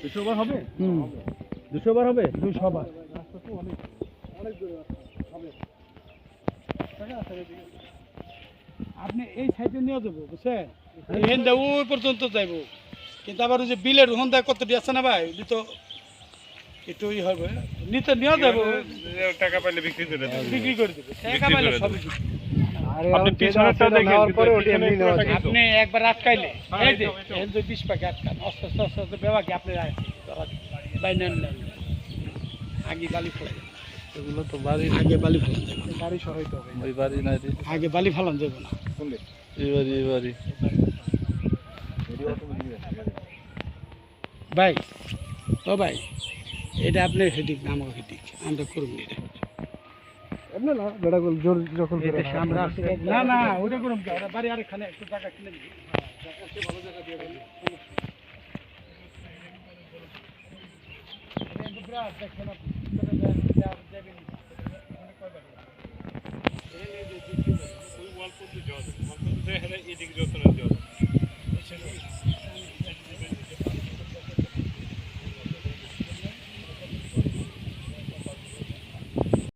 200 বার হবে? 200 বার হবে? 200 বার। আপনি এই সাইডে নিয়ে যাবো বুঝছেন, এখানটা ওই পর্যন্ত যাইব, কিন্তু আবার ওই যে বিলের হন্দা কতটি আছে না ভাই, ওই তো একটু হবে নিতে নিয়ে যাবো, টাকা পাইলে বিক্রি করে দেব। বিক্রি করে দেবে টাকা পাইলে সবই বিক্রি। আপনি পিছনেরটা দেখেন, আপনি একবার আটকাইলে এই যে এই যে 20 পাকে আটকান, আস্তে আস্তে আস্তে আস্তে বেবা কি আপনি ভাই নেন নেন আগে বালি ফেলাই, এগুলো তো বাড়ি, আগে বালি ফেলান যাবে, বাড়ি সরাইতে হবে, ওই বাড়ি নাই রে, আগে বালি ফেলান যাবে না, এই বাড়ি ভাই ও ভাই এটা আপনার হেডিক না আমার হেডিক, আমরা করুন এটা এমনি না বেড়া গোল জোর যখন করে না আমরা না না ওটা করুন ওটা বাড়ি আরেকখানে একটু টাকা কিনে দিই, ভালো জায়গা দিয়ে দেবেন। দেখেন আপনি দেবেন ওই ওয়াল পর্যন্ত যাওয়া যাবে, এদিকে যত না যাওয়া